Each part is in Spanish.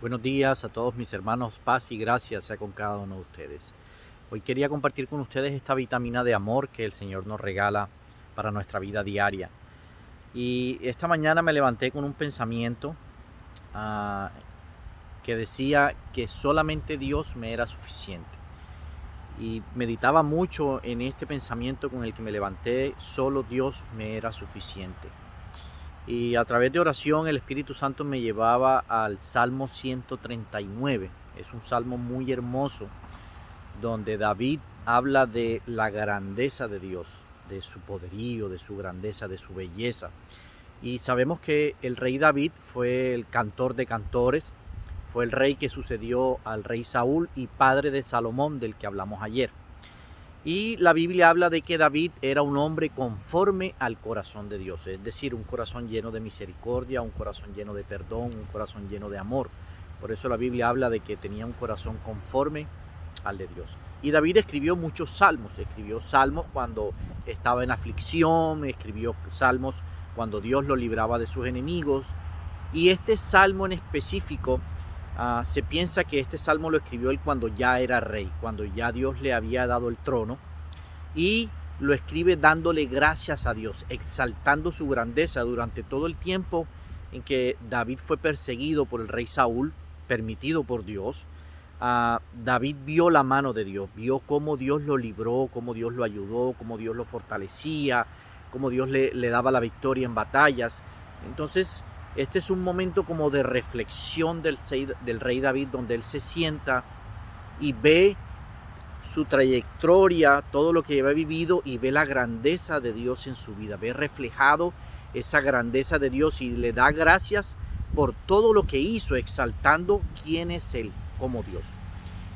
Buenos días a todos mis hermanos, paz y gracia sea con cada uno de ustedes. Hoy quería compartir con ustedes esta vitamina de amor que el Señor nos regala para nuestra vida diaria. Y esta mañana me levanté con un pensamiento ah, que decía que solamente Dios me era suficiente. Y meditaba mucho en este pensamiento con el que me levanté, solo Dios me era suficiente. Y a través de oración el Espíritu Santo me llevaba al Salmo 139. Es un salmo muy hermoso donde David habla de la grandeza de Dios, de su poderío, de su grandeza, de su belleza. Y sabemos que el rey David fue el cantor de cantores, fue el rey que sucedió al rey Saúl y padre de Salomón, del que hablamos ayer. Y la Biblia habla de que David era un hombre conforme al corazón de Dios, es decir, un corazón lleno de misericordia, un corazón lleno de perdón, un corazón lleno de amor. Por eso la Biblia habla de que tenía un corazón conforme al de Dios. Y David escribió muchos salmos cuando estaba en aflicción, escribió salmos cuando Dios lo libraba de sus enemigos. Y este salmo en específico, se piensa que este salmo lo escribió él cuando ya era rey, cuando ya Dios le había dado el trono, y lo escribe dándole gracias a Dios, exaltando su grandeza durante todo el tiempo en que David fue perseguido por el rey Saúl, permitido por Dios. David vio la mano de Dios, vio cómo Dios lo libró, cómo Dios lo ayudó, cómo Dios lo fortalecía, cómo Dios le daba la victoria en batallas. Entonces, este es un momento como de reflexión del rey David, donde él se sienta y ve su trayectoria, todo lo que había vivido, y ve la grandeza de Dios en su vida, ve reflejado esa grandeza de Dios y le da gracias por todo lo que hizo, exaltando quién es Él como Dios.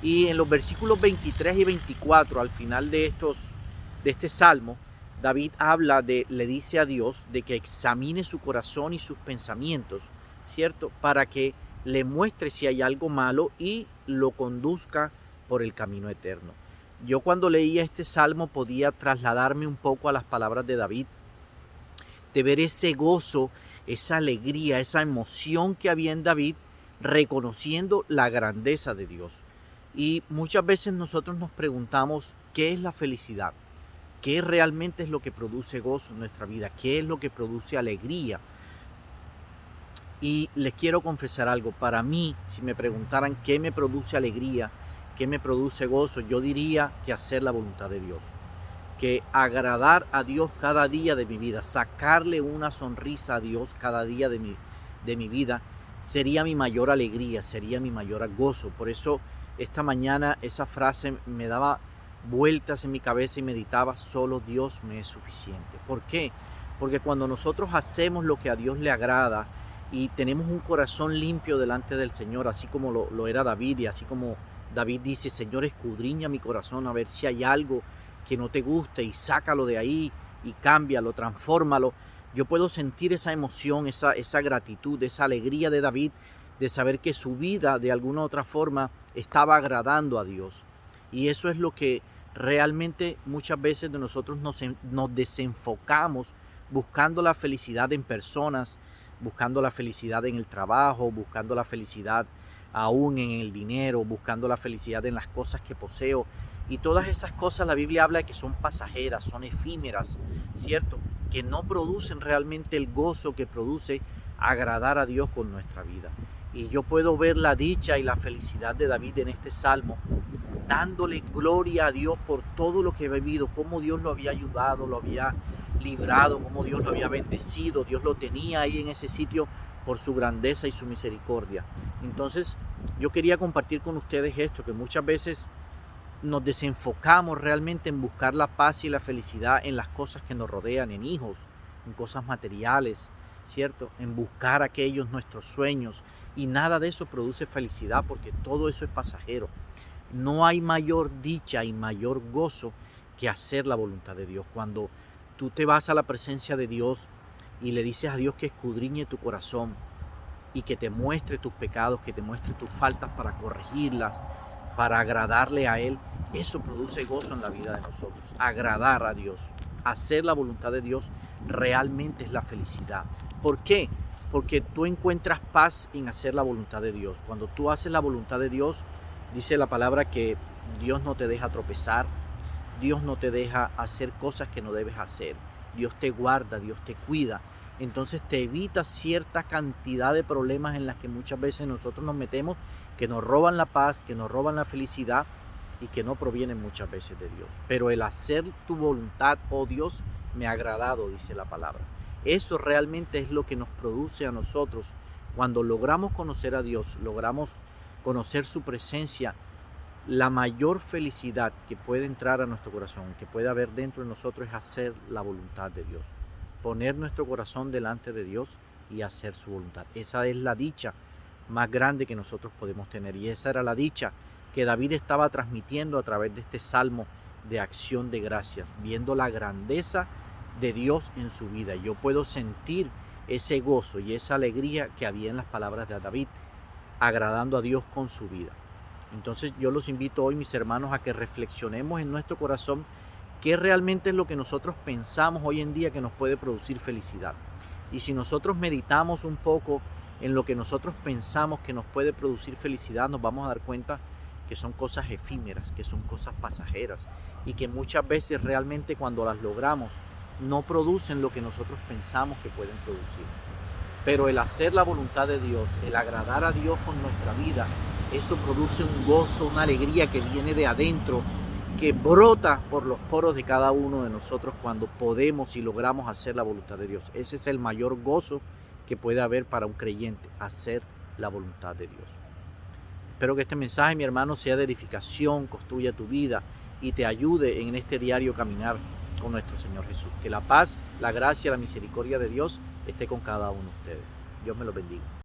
Y en los versículos 23 y 24, al final de este salmo, David le dice a Dios de que examine su corazón y sus pensamientos, ¿cierto? Para que le muestre si hay algo malo y lo conduzca por el camino eterno. Yo cuando leía este salmo podía trasladarme un poco a las palabras de David, de ver ese gozo, esa alegría, esa emoción que había en David, reconociendo la grandeza de Dios. Y muchas veces nosotros nos preguntamos, ¿qué es la felicidad? ¿Qué realmente es lo que produce gozo en nuestra vida? ¿Qué es lo que produce alegría? Y les quiero confesar algo, para mí, si me preguntaran qué me produce alegría, qué me produce gozo, yo diría que hacer la voluntad de Dios, que agradar a Dios cada día de mi vida, sacarle una sonrisa a Dios cada día de mi vida, sería mi mayor alegría, sería mi mayor gozo. Por eso esta mañana esa frase me daba vueltas en mi cabeza y meditaba, solo Dios me es suficiente. ¿Por qué? Porque cuando nosotros hacemos lo que a Dios le agrada y tenemos un corazón limpio delante del Señor, así como lo era David, y así como David dice, Señor, escudriña mi corazón a ver si hay algo que no te guste y sácalo de ahí y cámbialo, transfórmalo. Yo puedo sentir esa emoción, esa gratitud, esa alegría de David de saber que su vida de alguna u otra forma estaba agradando a Dios. Y eso es lo que realmente muchas veces de nosotros nos desenfocamos buscando la felicidad en personas, buscando la felicidad en el trabajo, buscando la felicidad aún en el dinero, buscando la felicidad en las cosas que poseo. Y todas esas cosas la Biblia habla de que son pasajeras, son efímeras, ¿cierto? Que no producen realmente el gozo que produce agradar a Dios con nuestra vida. Y yo puedo ver la dicha y la felicidad de David en este salmo, dándole gloria a Dios por todo lo que ha vivido, cómo Dios lo había ayudado, lo había librado, cómo Dios lo había bendecido, Dios lo tenía ahí en ese sitio por su grandeza y su misericordia. Entonces, yo quería compartir con ustedes esto, que muchas veces nos desenfocamos realmente en buscar la paz y la felicidad en las cosas que nos rodean, en hijos, en cosas materiales, ¿cierto? En buscar aquellos nuestros sueños, y nada de eso produce felicidad porque todo eso es pasajero. No hay mayor dicha y mayor gozo que hacer la voluntad de Dios. Cuando tú te vas a la presencia de Dios y le dices a Dios que escudriñe tu corazón y que te muestre tus pecados, que te muestre tus faltas para corregirlas, para agradarle a Él, eso produce gozo en la vida de nosotros. Agradar a Dios, hacer la voluntad de Dios realmente es la felicidad. ¿Por qué? porque tú encuentras paz en hacer la voluntad de Dios. Cuando tú haces la voluntad de Dios, dice la palabra que Dios no te deja tropezar, Dios no te deja hacer cosas que no debes hacer. Dios te guarda, Dios te cuida. Entonces te evita cierta cantidad de problemas en las que muchas veces nosotros nos metemos, que nos roban la paz, que nos roban la felicidad y que no provienen muchas veces de Dios. Pero el hacer tu voluntad, oh Dios, me ha agradado, dice la palabra. Eso realmente es lo que nos produce a nosotros. Cuando logramos conocer a Dios, logramos conocer su presencia, la mayor felicidad que puede entrar a nuestro corazón, que puede haber dentro de nosotros, es hacer la voluntad de Dios. Poner nuestro corazón delante de Dios y hacer su voluntad. Esa es la dicha más grande que nosotros podemos tener. Y esa era la dicha que David estaba transmitiendo a través de este salmo de acción de gracias, viendo la grandeza de Dios en su vida. Yo puedo sentir ese gozo y esa alegría que había en las palabras de David, agradando a Dios con su vida. Entonces yo los invito hoy, mis hermanos, a que reflexionemos en nuestro corazón qué realmente es lo que nosotros pensamos hoy en día que nos puede producir felicidad. Y si nosotros meditamos un poco en lo que nosotros pensamos que nos puede producir felicidad, nos vamos a dar cuenta que son cosas efímeras, que son cosas pasajeras y que muchas veces realmente cuando las logramos no producen lo que nosotros pensamos que pueden producir. Pero el hacer la voluntad de Dios, el agradar a Dios con nuestra vida, eso produce un gozo, una alegría que viene de adentro, que brota por los poros de cada uno de nosotros cuando podemos y logramos hacer la voluntad de Dios. Ese es el mayor gozo que puede haber para un creyente, hacer la voluntad de Dios. Espero que este mensaje, mi hermano, sea de edificación, construya tu vida y te ayude en este diario caminar con nuestro Señor Jesús. Que la paz, la gracia, la misericordia de Dios esté con cada uno de ustedes. Dios me los bendiga.